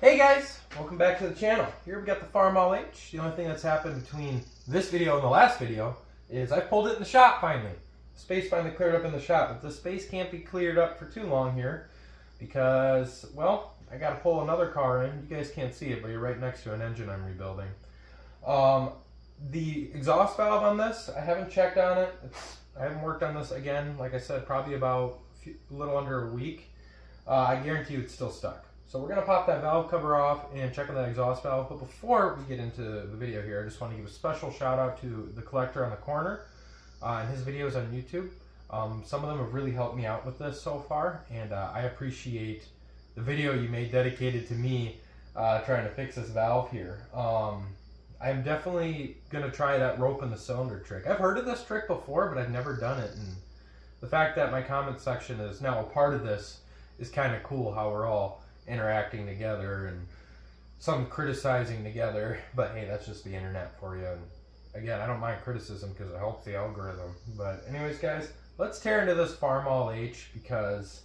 Hey guys, welcome back to the channel. Here we got the Farmall H. The only thing that's happened between this video and the last video is I pulled it in the shop finally. Space finally cleared up in the shop, but the space can't be cleared up for too long here because, well, I got to pull another car in. You guys can't see it, but you're right next to an engine I'm rebuilding. The exhaust valve on this, I haven't checked on it. I haven't worked on this again, like I said, probably about a little under a week. I guarantee you it's still stuck. So we're going to pop that valve cover off and check on that exhaust valve. But before we get into the video here, I just want to give a special shout out to the collector on the corner and his videos on YouTube. Some of them have really helped me out with this so far, and I appreciate the video you made dedicated to me trying to fix this valve here. I'm definitely going to try that rope in the cylinder trick. I've heard of this trick before, but I've never done it. And the fact that my comment section is now a part of this is kind of cool, how we're all interacting together and some criticizing together. But hey, that's just the internet for you. And again, I don't mind criticism because it helps the algorithm. But anyways, guys, let's tear into this Farmall H because,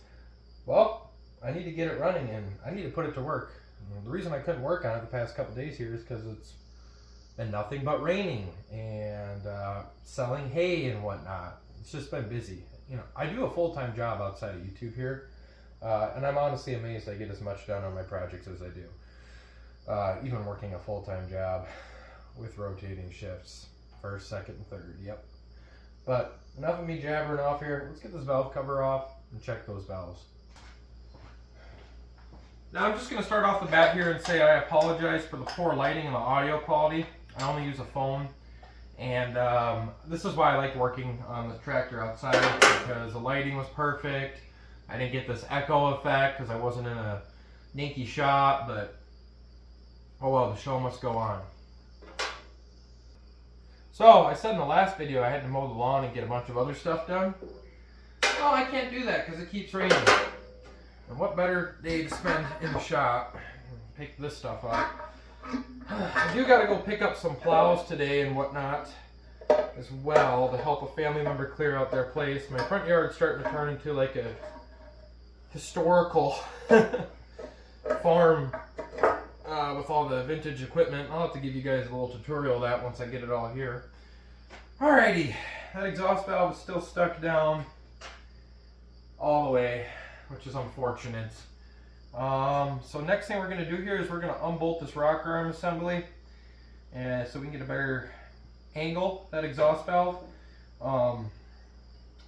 well, I need to get it running and I need to put it to work. And the reason I couldn't work on it the past couple days here is because it's been nothing but raining and selling hay and whatnot. It's just been busy. You know, I do a full-time job outside of YouTube here, and I'm honestly amazed I get as much done on my projects as I do. Even working a full-time job with rotating shifts, first, second, and third. Yep. But enough of me jabbering off here. Let's get this valve cover off and check those valves. Now I'm just going to start off the bat here and say I apologize for the poor lighting and the audio quality. I only use a phone, and this is why I like working on the tractor outside, because the lighting was perfect. I didn't get this echo effect because I wasn't in a dinky shop, but oh well, the show must go on. So I said in the last video I had to mow the lawn and get a bunch of other stuff done. Well, I can't do that because it keeps raining. And what better day to spend in the shop and pick this stuff up. I do got to go pick up some plows today and whatnot as well to help a family member clear out their place. My front yard's starting to turn into like a historical farm with all the vintage equipment. I'll have to give you guys a little tutorial of that once I get it all here. Alrighty, that exhaust valve is still stuck down all the way, which is unfortunate. So next thing we're going to do here is we're going to unbolt this rocker arm assembly, and so we can get a better angle that exhaust valve.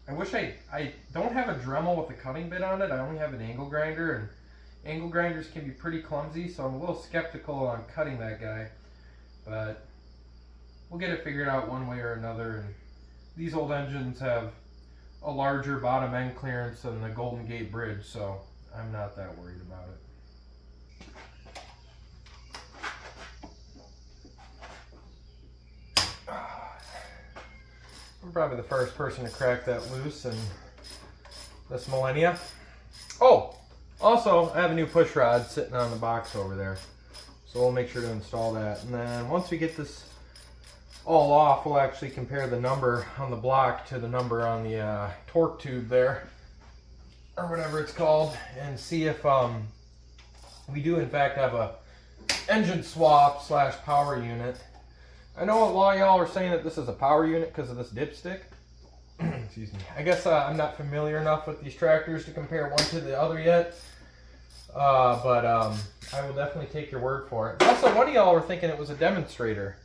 I wish I don't have a Dremel with a cutting bit on it. I only have an angle grinder, and angle grinders can be pretty clumsy, so I'm a little skeptical on cutting that guy, but we'll get it figured out one way or another. And these old engines have a larger bottom end clearance than the Golden Gate Bridge, so I'm not that worried about it. I'm probably the first person to crack that loose in this millennia. Oh, also I have a new push rod sitting on the box over there, so we'll make sure to install that. And then once we get this all off, we'll actually compare the number on the block to the number on the torque tube there, or whatever it's called, and see if we do in fact have a engine swap slash power unit. I know a lot of y'all are saying that this is a power unit because of this dipstick. Excuse me. I guess I'm not familiar enough with these tractors to compare one to the other yet, but I will definitely take your word for it. Also, one of y'all were thinking it was a demonstrator,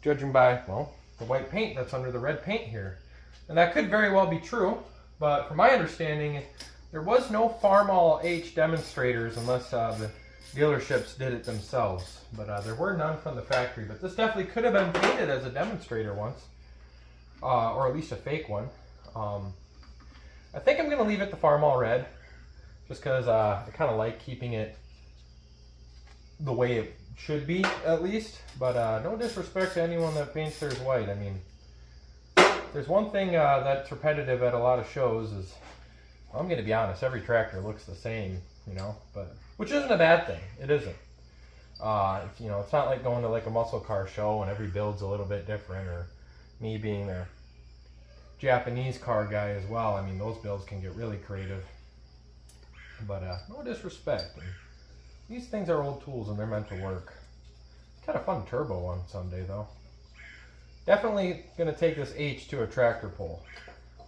judging by, well, the white paint that's under the red paint here. And that could very well be true, but from my understanding, there was no Farmall H demonstrators unless the dealerships did it themselves. But there were none from the factory. But this definitely could have been painted as a demonstrator once, or at least a fake one. I think I'm going to leave it the Farmall red, just because I kind of like keeping it the way it should be, at least. But no disrespect to anyone that paints theirs white. I mean, there's one thing that's repetitive at a lot of shows is, well, I'm going to be honest, every tractor looks the same, you know, but which isn't a bad thing. It isn't. You know, it's not like going to like a muscle car show and every build's a little bit different, or me being a Japanese car guy as well. I mean, those builds can get really creative. But no disrespect. And these things are old tools and they're meant to work. Kind of fun turbo one someday though. Definitely gonna take this H to a tractor pull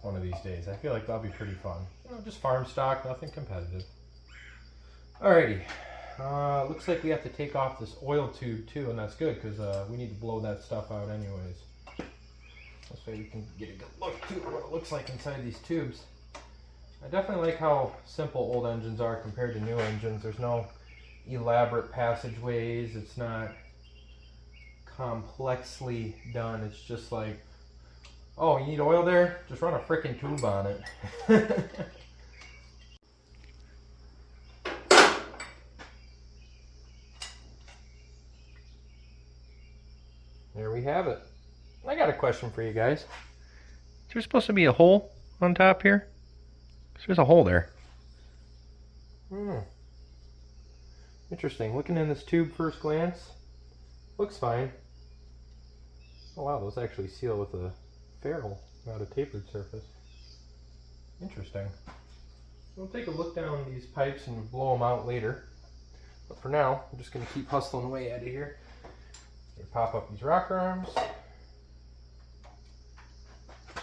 one of these days. I feel like that'll be pretty fun. You know, just farm stock, nothing competitive. Alrighty. Looks like we have to take off this oil tube too, and that's good because we need to blow that stuff out anyways. This way we can get a good look too at what it looks like inside these tubes. I definitely like how simple old engines are compared to new engines. There's no elaborate passageways. It's not complexly done. It's just like, oh, you need oil there? Just run a frickin' tube on it. There we have it. I got a question for you guys. Is there supposed to be a hole on top here? There's a hole there. Interesting. Looking in this tube first glance, looks fine. Oh wow, those actually seal with a ferrule, not a tapered surface. Interesting. We'll take a look down these pipes and blow them out later. But for now, I'm just going to keep hustling away out of here. Pop up these rocker arms.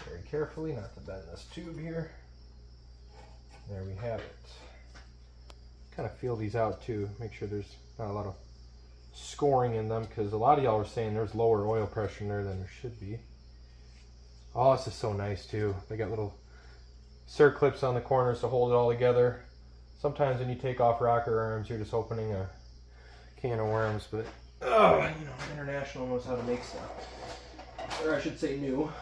Very carefully, not to bend this tube here. There we have it. Kind of feel these out too, make sure there's not a lot of scoring in them, because a lot of y'all are saying there's lower oil pressure in there than there should be. Oh, this is so nice too. They got little circlips on the corners to hold it all together. Sometimes when you take off rocker arms, you're just opening a can of worms, but you know, International knows how to make stuff. Or I should say new.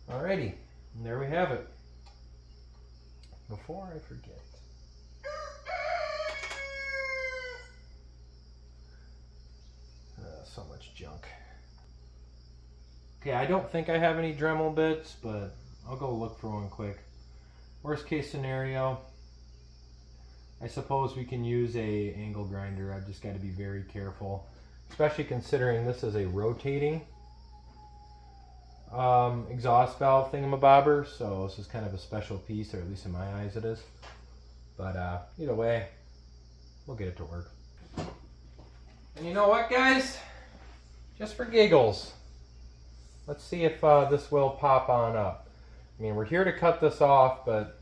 Alrighty, and there we have it. Before I forget, so much junk. Okay, I don't think I have any Dremel bits, but I'll go look for one quick. Worst case scenario, I suppose we can use a angle grinder. I've just got to be very careful, especially considering this is a rotating exhaust valve thingamabobber, so this is kind of a special piece, or at least in my eyes it is. But either way, we'll get it to work. And you know what, guys? Just for giggles, let's see if this will pop on up. I mean, we're here to cut this off, but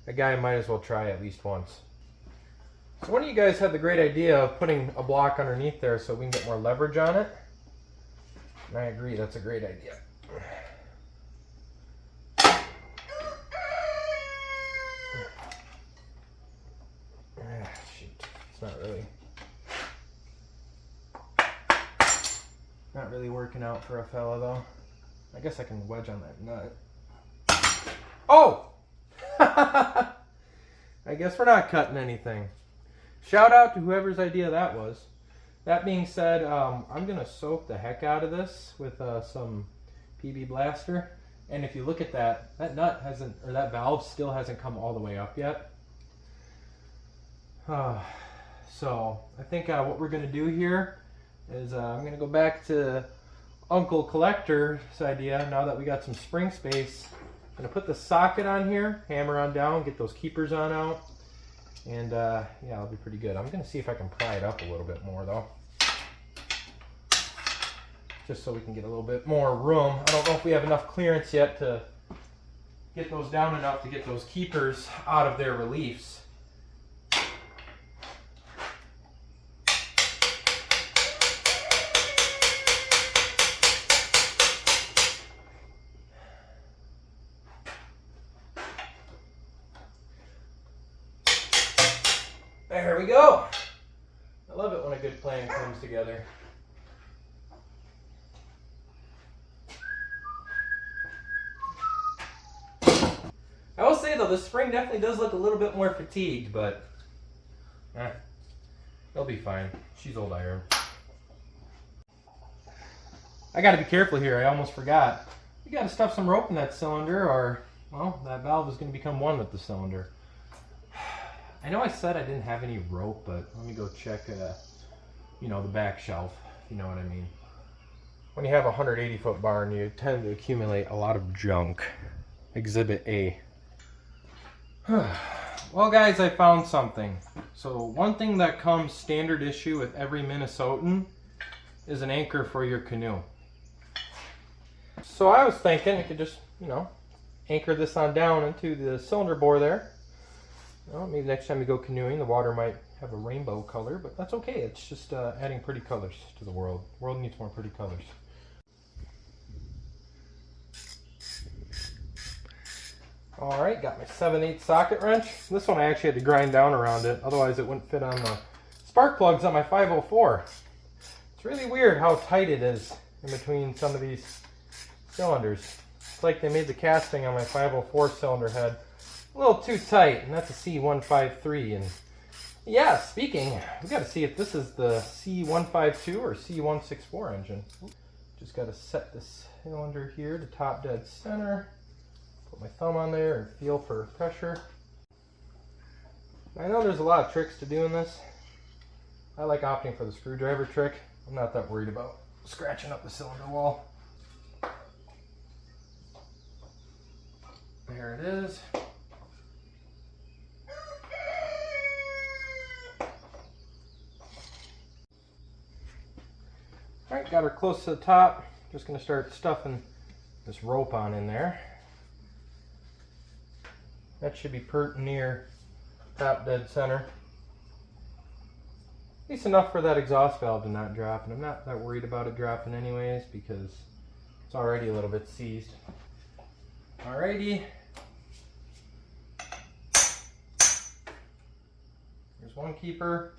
a guy might as well try at least once. So one of you guys had the great idea of putting a block underneath there so we can get more leverage on it. And I agree, that's a great idea. Shoot, it's not really working out for a fella though. I guess I can wedge on that nut. Oh! I guess we're not cutting anything. Shout out to whoever's idea that was. That being said, I'm gonna soak the heck out of this with some PB Blaster. And if you look at that, that nut hasn't, or that valve still hasn't come all the way up yet. So I think what we're gonna do here is I'm gonna go back to Uncle Collector's idea. Now that we got some spring space, I'm gonna put the socket on here, hammer on down, get those keepers on out, and yeah, it'll be pretty good. I'm gonna see if I can pry it up a little bit more though, just so we can get a little bit more room. I don't know if we have enough clearance yet to get those down enough to get those keepers out of their reliefs. There we go. I love it when a good plan comes together. I will say though, the spring definitely does look a little bit more fatigued, but they'll be fine. She's old iron. I gotta be careful here, I almost forgot. You gotta stuff some rope in that cylinder, or, well, that valve is gonna become one with the cylinder. I know I said I didn't have any rope, but let me go check, you know, the back shelf, if you know what I mean. When you have a 180-foot barn, you tend to accumulate a lot of junk. Exhibit A. Well, guys, I found something. So one thing that comes standard issue with every Minnesotan is an anchor for your canoe. So I was thinking I could just, anchor this on down into the cylinder bore there. Well, maybe next time you go canoeing, the water might have a rainbow color, but that's okay. It's just adding pretty colors to the world. The world needs more pretty colors. All right, got my 7/8 socket wrench. This one I actually had to grind down around it, otherwise it wouldn't fit on the spark plugs on my 504. It's really weird how tight it is in between some of these cylinders. It's like they made the casting on my 504 cylinder head a little too tight, and that's a C153. And yeah, speaking, we got to see if this is the C152 or C164 engine. Just got to set this cylinder here to top dead center. Put my thumb on there and feel for pressure. I know there's a lot of tricks to doing this. I like opting for the screwdriver trick. I'm not that worried about scratching up the cylinder wall. There it is. Alright, got her close to the top. Just going to start stuffing this rope on in there. That should be pert near top dead center. At least enough for that exhaust valve to not drop, and I'm not that worried about it dropping anyways because it's already a little bit seized. Alrighty. Here's one keeper.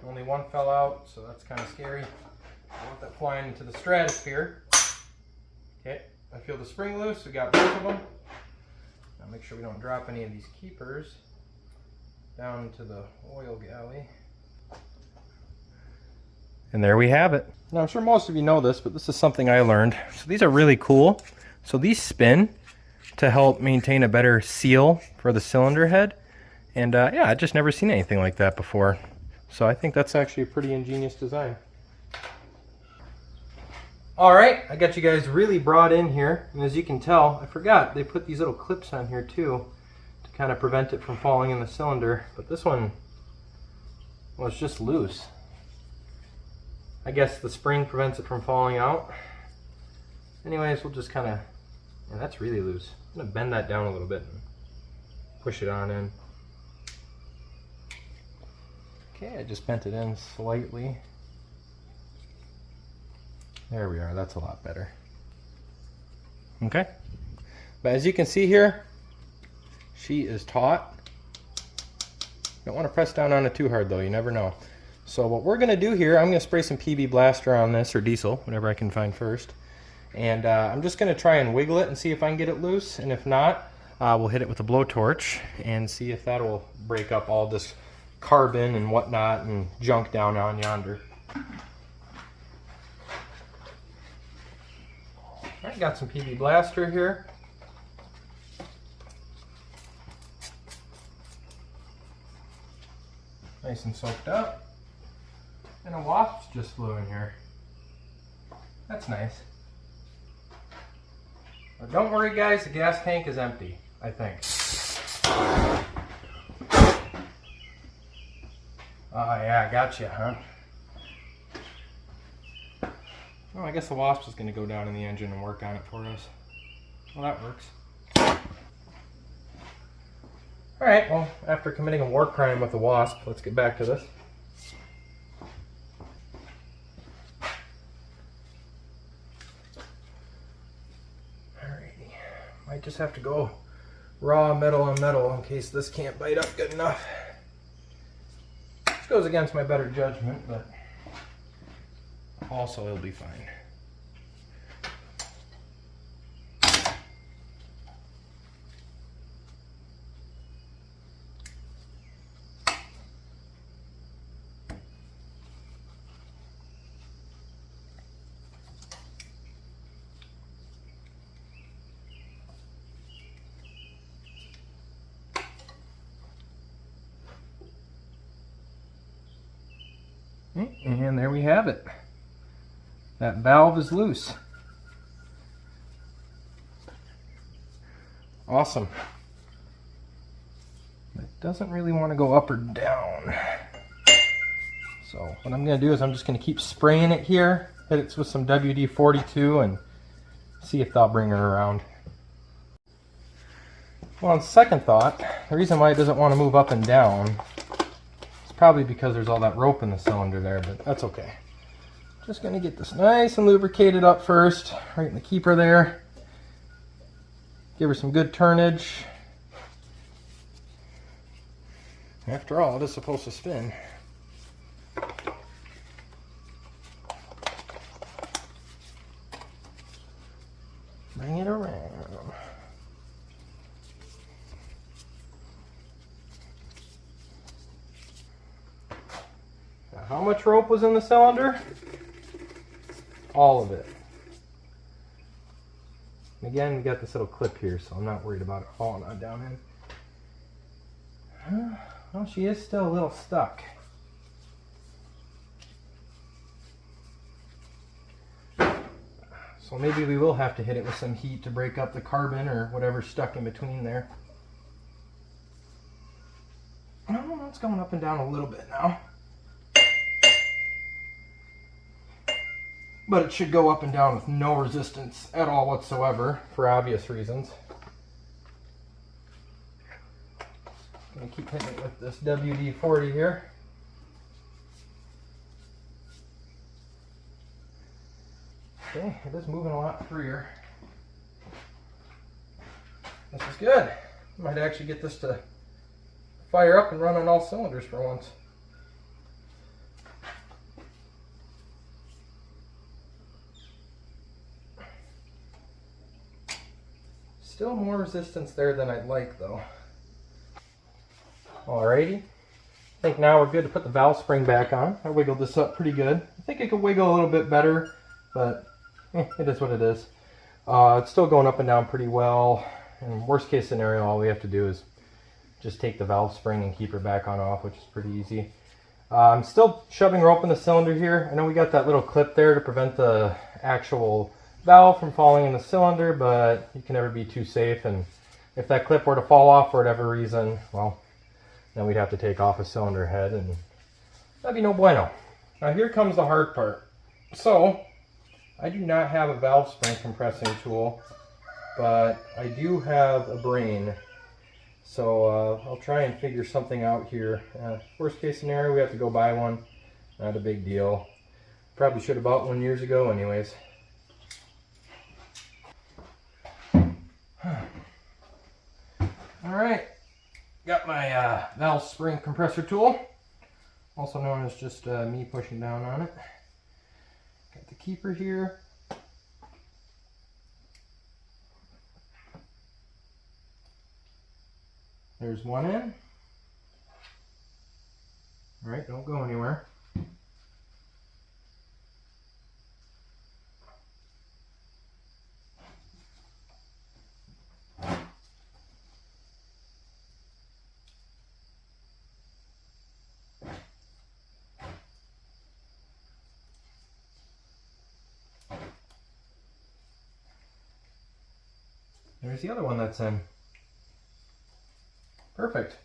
Only one fell out, so that's kind of scary. I want that flying into the stratosphere. Okay, I feel the spring loose. We got both of them. Now make sure we don't drop any of these keepers down into the oil galley. And there we have it. Now I'm sure most of you know this, but this is something I learned. So these are really cool. So these spin to help maintain a better seal for the cylinder head. And yeah, I just never seen anything like that before. So I think that's actually a pretty ingenious design. Alright, I got you guys really brought in here, and as you can tell, I forgot they put these little clips on here too to kind of prevent it from falling in the cylinder, but this one was just loose. I guess the spring prevents it from falling out. Anyways, we'll just kind of, and that's really loose. I'm going to bend that down a little bit and push it on in. Okay, I just bent it in slightly. There we are, that's a lot better. Okay, but as you can see here, she is taut. Don't want to press down on it too hard though, you never know. So what we're gonna do here, I'm gonna spray some PB Blaster on this, or diesel, whatever I can find first. And I'm just gonna try and wiggle it and see if I can get it loose, and if not, we'll hit it with a blowtorch and see if that will break up all this carbon and whatnot and junk down on yonder. Alright, got some PB Blaster here. Nice and soaked up. And a wasp just flew in here. That's nice. But don't worry guys, the gas tank is empty, I think. Oh yeah, gotcha, huh? Well, I guess the wasp is going to go down in the engine and work on it for us. Well, that works. Alright, well, after committing a war crime with the wasp, let's get back to this. Alrighty. Might just have to go raw metal on metal in case this can't bite up good enough. This goes against my better judgment, but also it'll be fine. And there we have it. That valve is loose. Awesome. It doesn't really want to go up or down. down. So what I'm going to do is I'm just going to keep spraying it here, hit it with some WD-42 and see if that'll bring her around. Well, on second thought, the reason why it doesn't want to move up and down is probably because there's all that rope in the cylinder there, but that's okay. Just going to get this nice and lubricated up first, right in the keeper there. Give her some good turnage. After all, it is supposed to spin. Bring it around. Now, how much rope was in the cylinder? All of it. And again, we got this little clip here, so I'm not worried about it falling on down in. Well, she is still a little stuck. So maybe we will have to hit it with some heat to break up the carbon or whatever's stuck in between there. Oh, it's going up and down a little bit now. But it should go up and down with no resistance at all whatsoever, for obvious reasons. I'm going to keep hitting it with this WD-40 here. Okay, it is moving a lot freer. This is good. Might actually get this to fire up and run on all cylinders for once. Still more resistance there than I'd like though. Alrighty. I think now we're good to put the valve spring back on. I wiggled this up pretty good. I think it could wiggle a little bit better, but it is what it is. It's still going up and down pretty well. And worst case scenario, all we have to do is just take the valve spring and keep her back on off, which is pretty easy. I'm still shoving rope in the cylinder here. I know we got that little clip there to prevent the actual valve from falling in the cylinder, but you can never be too safe, and if that clip were to fall off for whatever reason, well, then we'd have to take off a cylinder head, and that'd be no bueno. Now here comes the hard part. So I do not have a valve spring compressing tool, but I do have a brain, so I'll try and figure something out here. Worst case scenario, we have to go buy one. Not a big deal. Probably should have bought one years ago anyways. Alright, got my valve spring compressor tool, also known as just me pushing down on it. Got the keeper here. There's one in. Alright, don't go anywhere. There's the other one that's in. Perfect.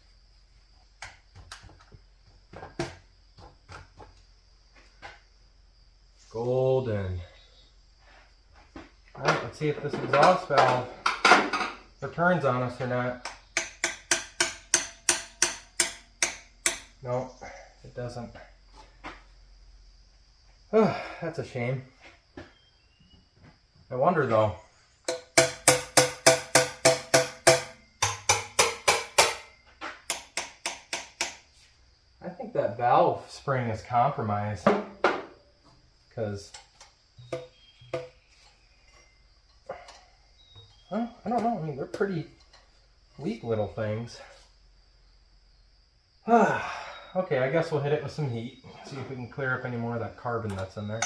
Golden. Alright, let's see if this exhaust valve returns on us or not. No, it doesn't. Oh, that's a shame. I wonder though. I think that valve spring is compromised because, well, I don't know. I mean, they're pretty weak little things. Okay, I guess we'll hit it with some heat. See if we can clear up any more of that carbon that's in there.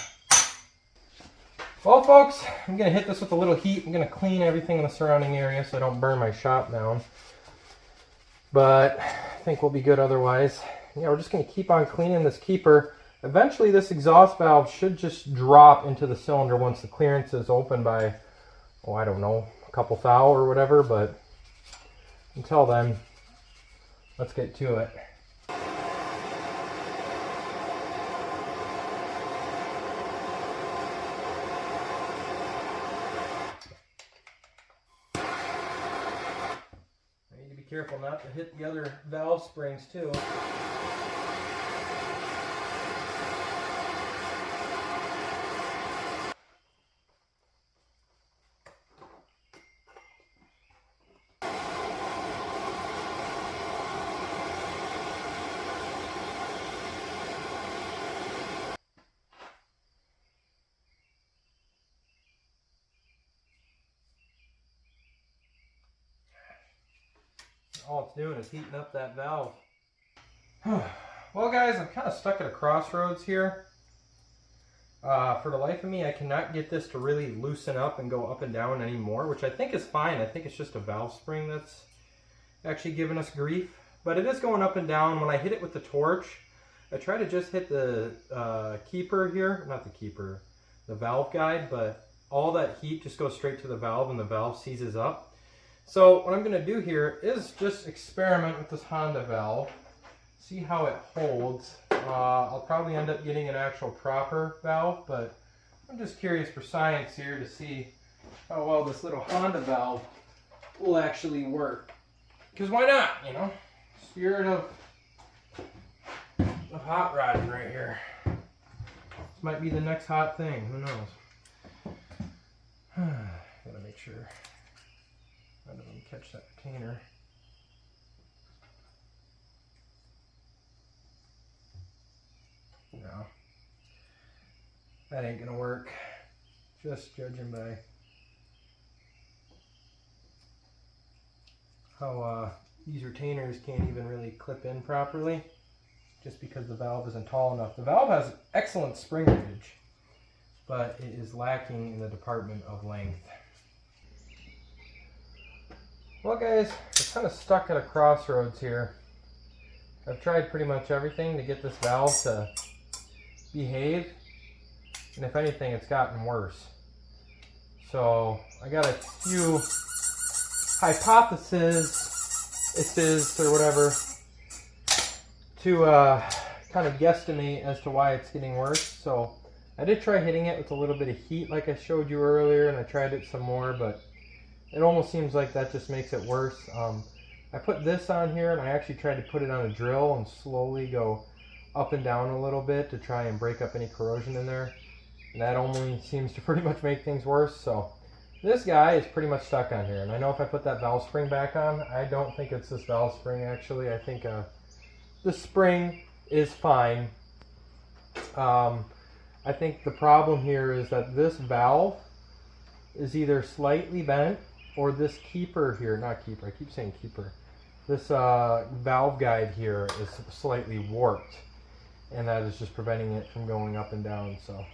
Well, folks, I'm going to hit this with a little heat. I'm going to clean everything in the surrounding area so I don't burn my shop down. But I think we'll be good otherwise. Yeah, we're just going to keep on cleaning this keeper. Eventually this exhaust valve should just drop into the cylinder once the clearance is open by, oh, I don't know, a couple thou or whatever, but until then, let's get to it. careful not to hit the other valve springs too. All it's doing is heating up that valve. Well guys, I'm kind of stuck at a crossroads here. For the life of me, I cannot get this to really loosen up and go up and down anymore, which I think is fine. I think it's just a valve spring that's actually giving us grief. But it is going up and down. When I hit it with the torch, I try to just hit the keeper here. Not the keeper, the valve guide, but all that heat just goes straight to the valve and the valve seizes up. So what I'm going to do here is just experiment with this Honda valve, see how it holds. I'll probably end up getting an actual proper valve, but I'm just curious for science here to see how well this little Honda valve will actually work. Because why not, you know? Spirit of hot rodding right here. This might be the next hot thing, who knows? Gotta make sure none of them catch that retainer. No, that ain't gonna work. Just judging by how these retainers can't even really clip in properly, just because the valve isn't tall enough. The valve has excellent spring ridge, but it is lacking in the department of length. Well guys, we're kind of stuck at a crossroads here. I've tried pretty much everything to get this valve to behave, and if anything, it's gotten worse. So I got a few hypotheses, or whatever, to kind of guesstimate as to why it's getting worse. So I did try hitting it with a little bit of heat like I showed you earlier, and I tried it some more, but it almost seems like that just makes it worse. I put this on here, and I actually tried to put it on a drill and slowly go up and down a little bit to try and break up any corrosion in there. And that only seems to pretty much make things worse. So this guy is pretty much stuck on here. And I know if I put that valve spring back on, I don't think it's this valve spring actually. I think the spring is fine. I think the problem here is that this valve is either slightly bent, or this keeper here, not keeper, I keep saying keeper. This valve guide here is slightly warped, and that is just preventing it from going up and down. So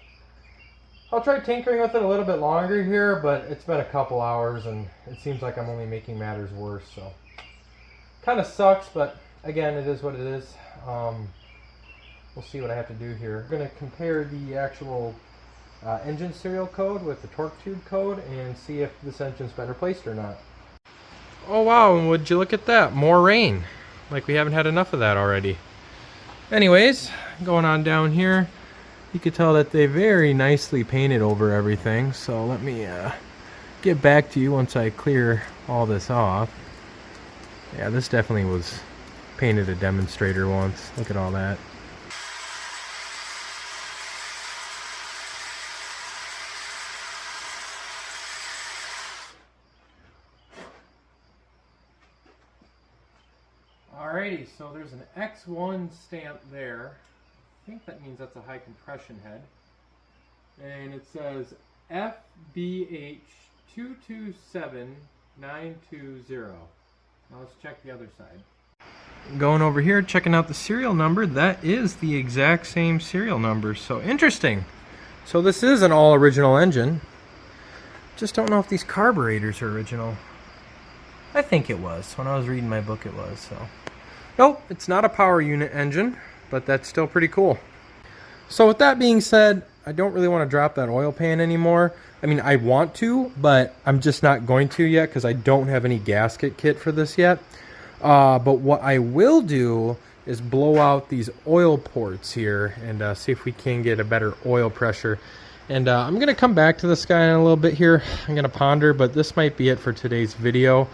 I'll try tinkering with it a little bit longer here, but it's been a couple hours and it seems like I'm only making matters worse. So kind of sucks, but again, it is what it is. We'll see what I have to do here. I'm going to compare the actual engine serial code with the torque tube code and see if this engine's been replaced or not. Oh wow, and would you look at that, more rain. Like we haven't had enough of that already. Anyways, going on down here, you can tell that they very nicely painted over everything. So let me get back to you once I clear all this off. Yeah, this definitely was painted a demonstrator once. Look at all that. Alrighty, so there's an X1 stamp there. I think that means that's a high compression head. And it says FBH227920. Now let's check the other side. Going over here, checking out the serial number. That is the exact same serial number. So interesting. So this is an all original engine. Just don't know if these carburetors are original. I think it was. When I was reading my book, it was. So nope, it's not a power unit engine, but that's still pretty cool. So with that being said, I don't really want to drop that oil pan anymore. I mean, I want to, but I'm just not going to yet because I don't have any gasket kit for this yet. But what I will do is blow out these oil ports here and see if we can get a better oil pressure. And I'm going to come back to this guy in a little bit here. I'm going to ponder, but this might be it for today's video.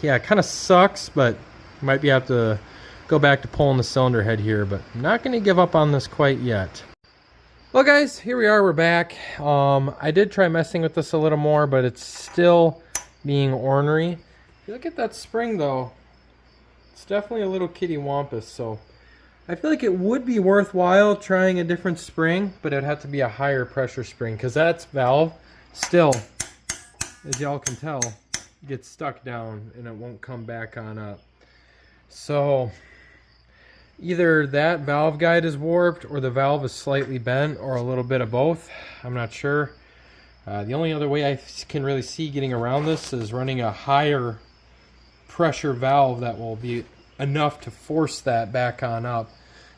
yeah, it kind of sucks, but might be have to go back to pulling the cylinder head here, but I'm not going to give up on this quite yet. Well guys, here we are, we're back. I did try messing with this a little more, but it's still being ornery. If you look at that spring though, it's definitely a little kitty wampus, so I feel like it would be worthwhile trying a different spring, but it would have to be a higher pressure spring, because that valve still, as y'all can tell, gets stuck down and it won't come back on up. So either that valve guide is warped or the valve is slightly bent, or a little bit of both. I'm not sure. The only other way I can really see getting around this is running a higher pressure valve that will be enough to force that back on up.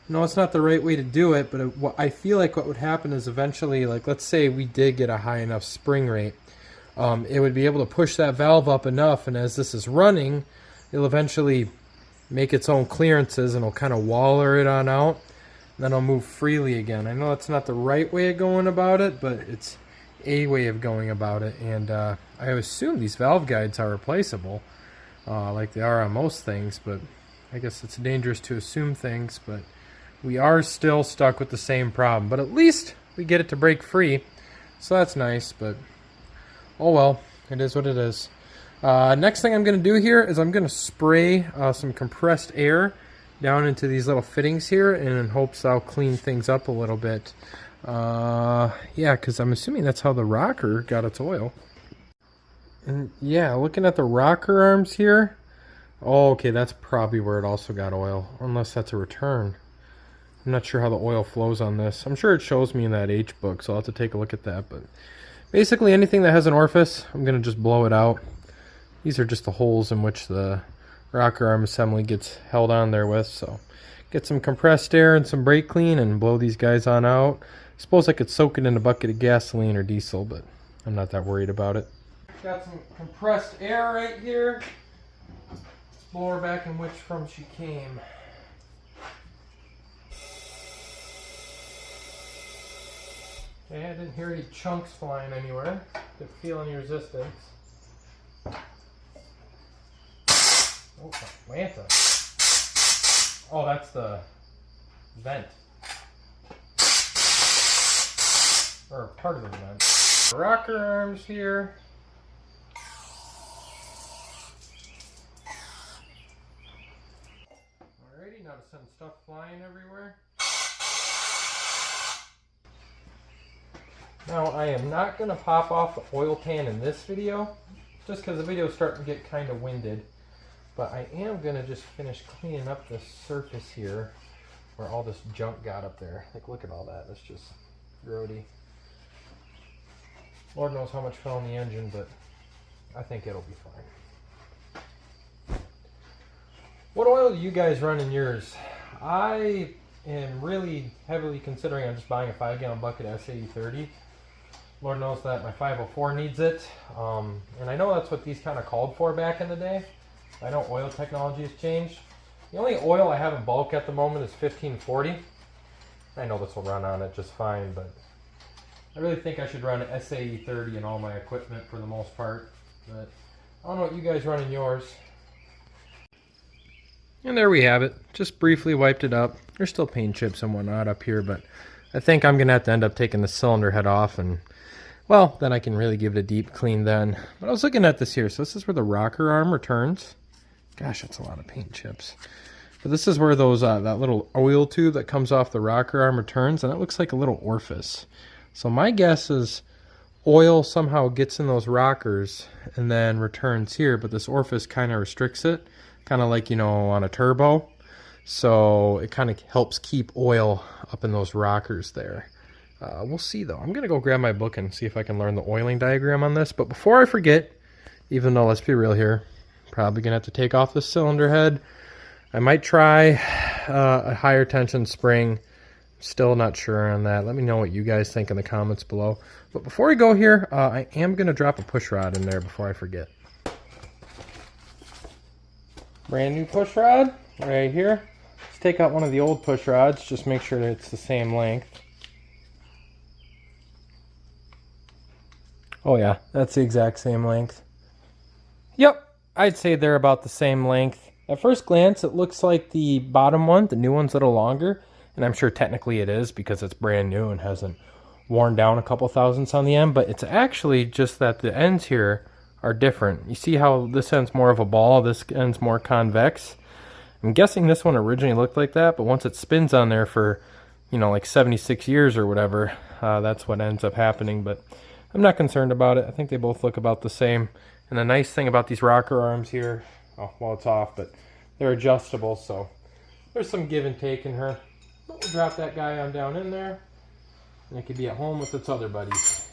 No, it's not the right way to do it, but I feel like what would happen is eventually, like let's say we did get a high enough spring rate, it would be able to push that valve up enough, and as this is running, it'll eventually make its own clearances and it'll kind of waller it on out, and then it'll move freely again. I know that's not the right way of going about it, but it's a way of going about it, and I assume these valve guides are replaceable, like they are on most things, but I guess it's dangerous to assume things, but we are still stuck with the same problem. But at least we get it to break free, so that's nice, but oh well, it is what it is. Next thing I'm going to do here is I'm going to spray some compressed air down into these little fittings here, and in hopes I'll clean things up a little bit. Yeah, because I'm assuming that's how the rocker got its oil. And yeah, looking at the rocker arms here, oh, okay, that's probably where it also got oil, unless that's a return. I'm not sure how the oil flows on this. I'm sure it shows me in that H book, so I'll have to take a look at that. But basically anything that has an orifice, I'm going to just blow it out. These are just the holes in which the rocker arm assembly gets held on there with. So get some compressed air and some brake clean and blow these guys on out. I suppose I could soak it in a bucket of gasoline or diesel, but I'm not that worried about it. Got some compressed air right here. Let's blow her back in which from she came. Okay, I didn't hear any chunks flying anywhere. Didn't feel any resistance. Oh, Atlanta. Oh, that's the vent. Or part of the vent. Rocker arms here. Alrighty, now to send stuff flying everywhere. Now, I am not going to pop off the oil pan in this video, just because the video is starting to get kind of winded. But I am going to just finish cleaning up the surface here where all this junk got up there. Like, look at all that. That's just grody. Lord knows how much fell in the engine, but I think it'll be fine. What oil do you guys run in yours? I am really heavily considering on just buying a 5-gallon bucket SAE 30. Lord knows that my 504 needs it. And I know that's what these kind of called for back in the day. I know oil technology has changed. The only oil I have in bulk at the moment is 1540. I know this will run on it just fine, but I really think I should run SAE 30 in all my equipment for the most part. But I don't know what you guys run in yours. And there we have it. Just briefly wiped it up. There's still paint chips and whatnot up here, but I think I'm going to have to end up taking the cylinder head off, and well, then I can really give it a deep clean then. But I was looking at this here. So this is where the rocker arm returns. Gosh, that's a lot of paint chips. But this is where those that little oil tube that comes off the rocker arm returns, and it looks like a little orifice. So my guess is oil somehow gets in those rockers and then returns here, but this orifice kind of restricts it, kind of like, you know, on a turbo. So it kind of helps keep oil up in those rockers there. We'll see though. I'm going to go grab my book and see if I can learn the oiling diagram on this. But before I forget, even though let's be real here, probably going to have to take off the cylinder head. I might try a higher tension spring. Still not sure on that. Let me know what you guys think in the comments below. But before we go here, I am going to drop a push rod in there before I forget. Brand new push rod right here. Let's take out one of the old push rods. Just make sure that it's the same length. Oh yeah, that's the exact same length. Yep, I'd say they're about the same length. At first glance, it looks like the bottom one, the new one's a little longer, and I'm sure technically it is because it's brand new and hasn't worn down a couple thousandths on the end, but it's actually just that the ends here are different. You see how this end's more of a ball, this end's more convex? I'm guessing this one originally looked like that, but once it spins on there for, you know, like 76 years or whatever, that's what ends up happening, but I'm not concerned about it. I think they both look about the same. And the nice thing about these rocker arms here, oh, well, it's off, but they're adjustable, so there's some give and take in her. But we'll drop that guy on down in there, and it could be at home with its other buddies.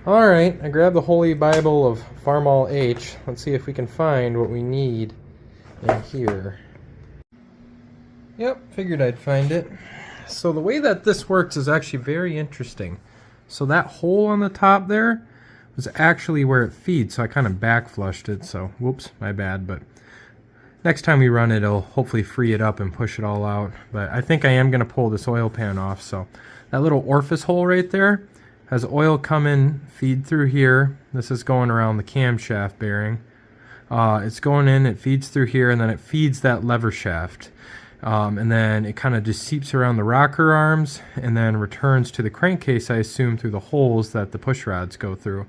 All right, I grabbed the Holy Bible of Farmall H. Let's see if we can find what we need in here. Yep, figured I'd find it. So the way that this works is actually very interesting. So that hole on the top there was actually where it feeds, so I kind of back flushed it, so whoops, my bad, but next time we run it, it'll hopefully free it up and push it all out. But I think I am going to pull this oil pan off. So that little orifice hole right there has oil come in, feed through here. This is going around the camshaft bearing. It's going in, it feeds through here, and then it feeds that lever shaft. And then it kind of just seeps around the rocker arms and then returns to the crankcase, I assume, through the holes that the push rods go through.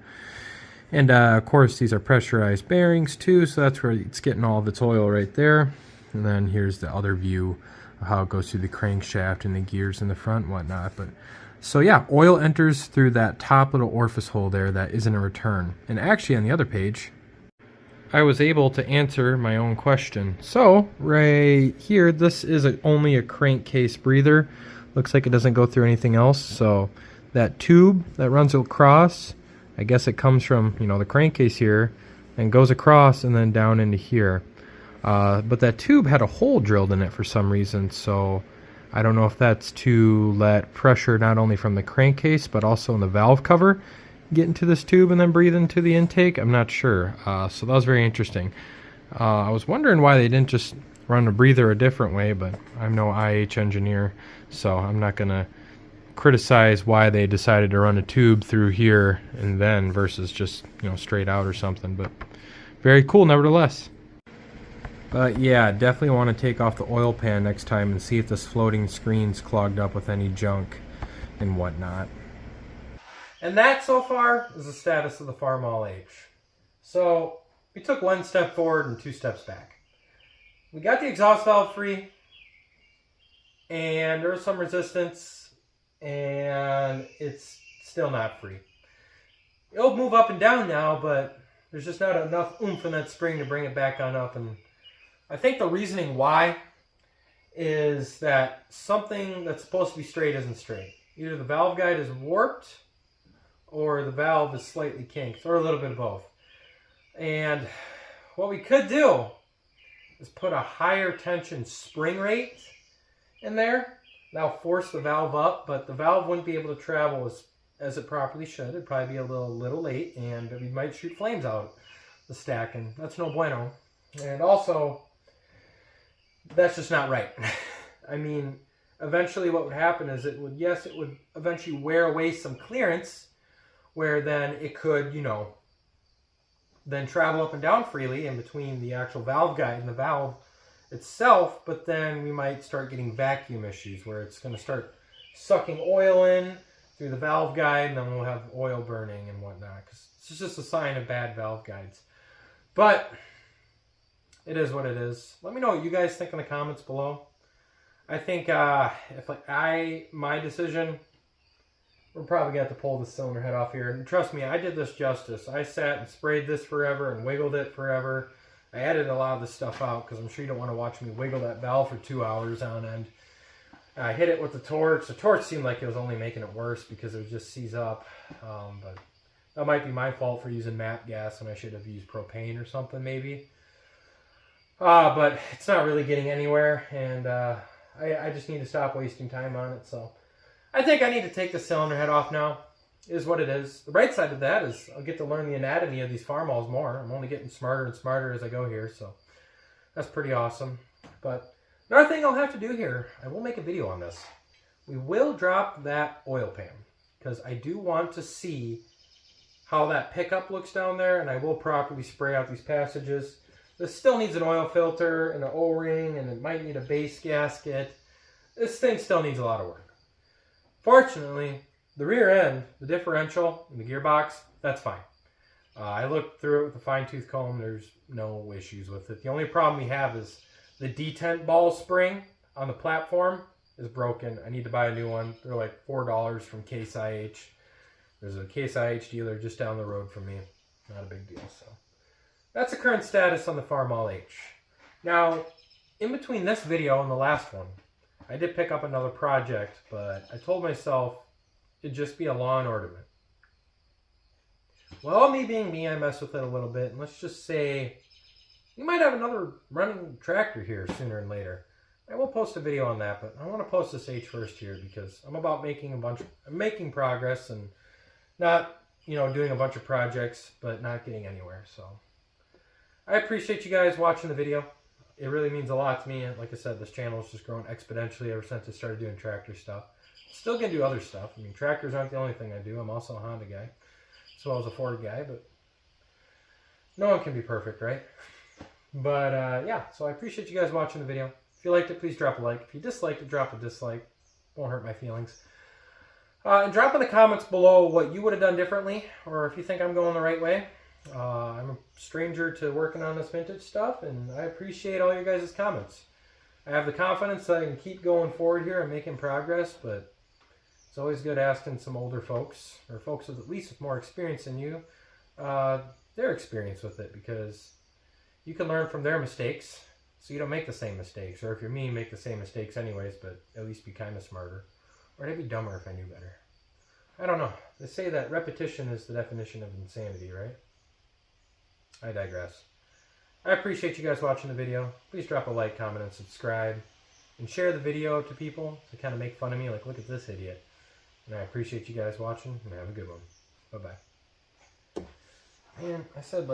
And of course, these are pressurized bearings too, so that's where it's getting all of its oil right there. And then here's the other view of how it goes through the crankshaft and the gears in the front and whatnot. But so yeah, oil enters through that top little orifice hole there that isn't a return. And actually on the other page, I was able to answer my own question. So right here, this is only a crankcase breather. Looks like it doesn't go through anything else. So that tube that runs across, I guess it comes from, you know, the crankcase here and goes across and then down into here. But that tube had a hole drilled in it for some reason. So I don't know if that's to let pressure not only from the crankcase but also in the valve cover get into this tube and then breathe into the intake. I'm not sure. So that was very interesting. I was wondering why they didn't just run a breather a different way, but I'm no IH engineer, so I'm not going to criticize why they decided to run a tube through here and then versus just, you know, straight out or something. But very cool nevertheless. But yeah, definitely want to take off the oil pan next time and see if this floating screen's clogged up with any junk and whatnot. And that, so far, is the status of the Farmall H. So, we took one step forward and 2 steps back. We got the exhaust valve free, and there was some resistance, and it's still not free. It'll move up and down now, but there's just not enough oomph in that spring to bring it back on up. And I think the reasoning why is that something that's supposed to be straight isn't straight. Either the valve guide is warped, or the valve is slightly kinked, or a little bit of both. And what we could do is put a higher tension spring rate in there. That'll force the valve up, but the valve wouldn't be able to travel as it properly should. It'd probably be a little late, and we might shoot flames out the stack, and that's no bueno. And also, that's just not right. I mean, eventually what would happen is it would eventually wear away some clearance, where then it could, you know, then travel up and down freely in between the actual valve guide and the valve itself, but then we might start getting vacuum issues where it's going to start sucking oil in through the valve guide, and then we'll have oil burning and whatnot, because it's just a sign of bad valve guides. But it is what it is. Let me know what you guys think in the comments below. I think my decision, we're probably going to have to pull the cylinder head off here. And trust me, I did this justice. I sat and sprayed this forever and wiggled it forever. I added a lot of this stuff out because I'm sure you don't want to watch me wiggle that valve for 2 hours on end. I hit it with the torch. The torch seemed like it was only making it worse because it would just seize up. But that might be my fault for using MAP gas when I should have used propane or something maybe. But it's not really getting anywhere, and I just need to stop wasting time on it. So I think I need to take the cylinder head off now. It is what it is. The bright side of that is I'll get to learn the anatomy of these Farmalls more. I'm only getting smarter and smarter as I go here, so that's pretty awesome. But another thing I'll have to do here, I will make a video on this. We will drop that oil pan because I do want to see how that pickup looks down there, and I will properly spray out these passages. This still needs an oil filter and an O-ring, and it might need a base gasket. This thing still needs a lot of work. Fortunately, the rear end, the differential, and the gearbox, that's fine. I looked through it with a fine-tooth comb. There's no issues with it. The only problem we have is the detent ball spring on the platform is broken. I need to buy a new one. They're like $4 from Case IH. There's a Case IH dealer just down the road from me. Not a big deal. So that's the current status on the Farmall H. Now, in between this video and the last one, I did pick up another project, but I told myself it'd just be a lawn ornament. Well, me being me, I mess with it a little bit, and let's just say we might have another running tractor here sooner than later. I will post a video on that, but I want to post this H first here because I'm about making progress and not, doing a bunch of projects, but not getting anywhere. So I appreciate you guys watching the video. It really means a lot to me. Like I said, this channel has just grown exponentially ever since I started doing tractor stuff. Still gonna do other stuff. I mean, tractors aren't the only thing I do. I'm also a Honda guy, as well as a Ford guy, but no one can be perfect, right? But yeah, so I appreciate you guys watching the video. If you liked it, please drop a like. If you disliked it, drop a dislike. Won't hurt my feelings. And drop in the comments below what you would have done differently, or if you think I'm going the right way. I'm a stranger to working on this vintage stuff, and I appreciate all your guys' comments. I have the confidence that I can keep going forward here and making progress, but it's always good asking some older folks, or folks with at least with more experience than you, their experience with it, because you can learn from their mistakes, so you don't make the same mistakes. Or if you're me, make the same mistakes anyways, but at least be kind of smarter. Or I'd be dumber if I knew better. I don't know. They say that repetition is the definition of insanity, right? I digress. I appreciate you guys watching the video. Please drop a like, comment, and subscribe. And share the video to people to kind of make fun of me. Like, look at this idiot. And I appreciate you guys watching, and have a good one. Bye-bye. Man, I said,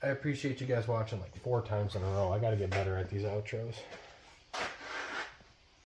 I appreciate you guys watching 4 times in a row. I got to get better at these outros.